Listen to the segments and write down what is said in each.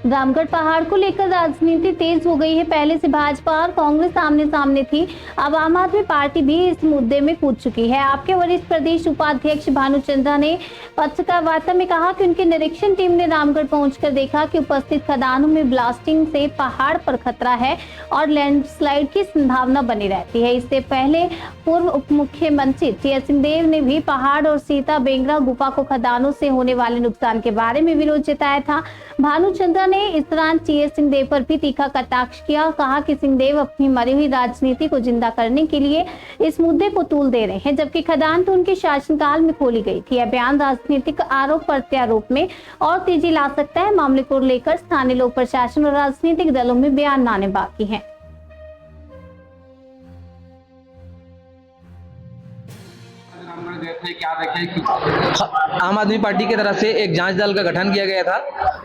रामगढ़ पहाड़ को लेकर राजनीति तेज हो गई है। पहले से भाजपा और कांग्रेस आमने सामने थी, अब आम आदमी पार्टी भी इस मुद्दे में कूद चुकी है। आपके वरिष्ठ प्रदेश उपाध्यक्ष भानुचंद्रा ने पत्रकार वार्ता में कहा कि उनकी निरीक्षण टीम ने रामगढ़ पहुंचकर देखा कि उपस्थित खदानों में ब्लास्टिंग से पहाड़ पर खतरा है और लैंडस्लाइड की संभावना बनी रहती है। इससे पहले पूर्व उप मुख्यमंत्री टीएस सिंहदेव ने भी पहाड़ और सीता बेंगरा गुफा को खदानों से होने वाले नुकसान के बारे में विरोध जताया था। भानुचंद्रा ने इस दौरान टीएस सिंहदेव पर भी तीखा कटाक्ष किया, कहा कि सिंहदेव अपनी मरी हुई राजनीति को जिंदा करने के लिए इस मुद्दे को तूल दे रहे हैं, जबकि खदान तो उनके शासनकाल में खोली गई थी। यह बयान राजनीतिक आरोप प्रत्यारोप में और तेजी ला सकता है। मामले को लेकर स्थानीय लोक प्रशासन और राजनीतिक दलों में बयान आने बाकी हैं। क्या देखें, आम आदमी पार्टी की तरफ से एक जांच दल का गठन किया गया था।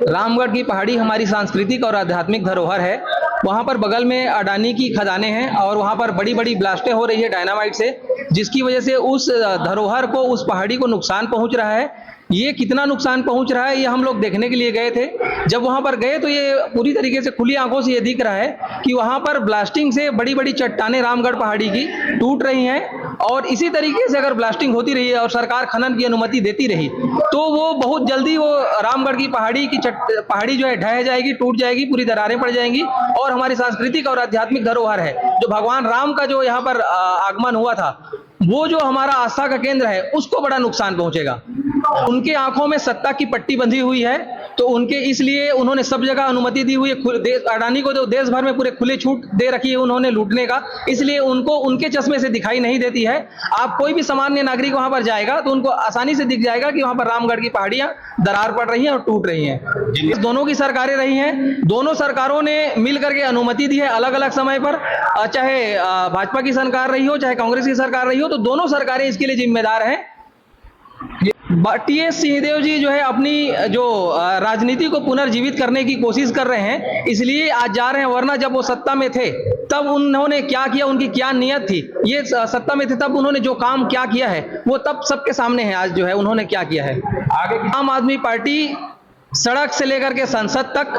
रामगढ़ की पहाड़ी हमारी सांस्कृतिक और आध्यात्मिक धरोहर है। वहां पर बगल में अडानी की खदानें हैं और वहां पर बड़ी बड़ी ब्लास्टें हो रही है डायनामाइट से, जिसकी वजह से उस धरोहर को, उस पहाड़ी को नुकसान पहुंच रहा है। ये कितना नुकसान पहुंच रहा है ये हम लोग देखने के लिए गए थे। जब वहां पर गए तो ये पूरी तरीके से खुली आंखों से ये दिख रहा है कि वहां पर ब्लास्टिंग से बड़ी बड़ी चट्टानें रामगढ़ पहाड़ी की टूट रही हैं, और इसी तरीके से अगर ब्लास्टिंग होती रही और सरकार खनन की अनुमति देती रही तो वो बहुत जल्दी वो रामगढ़ की पहाड़ी जो है ढह जाएगी, टूट जाएगी, पूरी दरारें पड़ जाएंगी। और हमारी सांस्कृतिक और आध्यात्मिक धरोहर है, जो भगवान राम का जो यहाँ पर आगमन हुआ था, वो जो हमारा आस्था का केंद्र है, उसको बड़ा नुकसान पहुंचेगा। उनके आंखों में सत्ता की पट्टी बंधी हुई है, तो उनके इसलिए उन्होंने सब जगह अनुमति दी हुई है। अडानी को तो देश भर में पूरे खुले छूट दे रखी है उन्होंने लूटने का, इसलिए उनको उनके चश्मे से दिखाई नहीं देती है। आप कोई भी सामान्य नागरिक वहां पर जाएगा तो उनको आसानी से दिख जाएगा कि वहां पर रामगढ़ की पहाड़ियां दरार पड़ रही हैं और टूट रही हैं। इस दोनों की सरकारें रही हैं, दोनों सरकारों ने मिल करके अनुमति दी है अलग अलग समय पर, चाहे भाजपा की सरकार रही हो चाहे कांग्रेस की सरकार रही हो, तो दोनों सरकारें इसके लिए जिम्मेदार हैं। टीएस सिंहदेव जी जो है अपनी जो राजनीति को पुनर्जीवित करने की कोशिश कर रहे हैं, इसलिए आज जा रहे हैं, वरना जब वो सत्ता में थे तब उन्होंने क्या किया, उनकी क्या नियत थी, ये सत्ता में थे तब उन्होंने जो काम क्या किया है वो तब सबके सामने है। आज जो है उन्होंने क्या किया है। आगे आम आदमी पार्टी सड़क से लेकर के संसद तक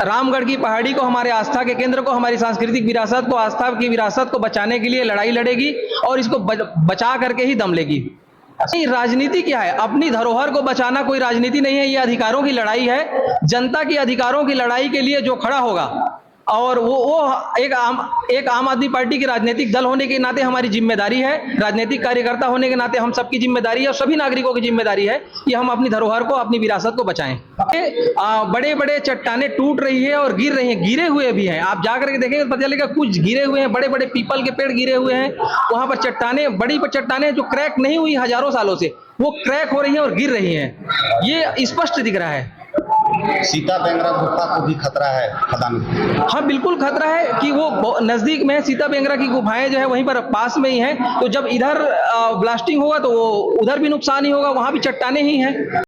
रामगढ़ की पहाड़ी को, हमारे आस्था के केंद्र को, हमारी सांस्कृतिक विरासत को, आस्था की विरासत को बचाने के लिए लड़ाई लड़ेगी और इसको बचा करके ही दम लेगी। राजनीति क्या है? अपनी धरोहर को बचाना कोई राजनीति नहीं है, ये अधिकारों की लड़ाई है। जनता के अधिकारों की लड़ाई के लिए जो खड़ा होगा, और वो एक आम आदमी पार्टी की राजनीतिक दल होने के नाते हमारी जिम्मेदारी है, राजनीतिक कार्यकर्ता होने के नाते हम सबकी जिम्मेदारी है और सभी नागरिकों की जिम्मेदारी है कि हम अपनी धरोहर को, अपनी विरासत को बचाएं। बड़े बड़े चट्टानें टूट रही है और गिर रही हैं, गिरे हुए भी हैं। आप जाकर के देखेंगे पता चलेगा, कुछ गिरे हुए हैं, बड़े बड़े पीपल के पेड़ गिरे हुए हैं। वहां पर चट्टानें, बड़ी चट्टानें जो क्रैक नहीं हुई हजारों सालों से, वो क्रैक हो रही है और गिर रही है। ये स्पष्ट दिख रहा है। सीता बेंगरा गुफा को भी खतरा है खदान? हाँ, बिल्कुल खतरा है कि वो नजदीक में सीता बेंगरा की गुफाएं जो है वहीं पर पास में ही हैं, तो जब इधर ब्लास्टिंग होगा तो वो उधर भी नुकसान ही होगा, वहां भी चट्टानें ही हैं।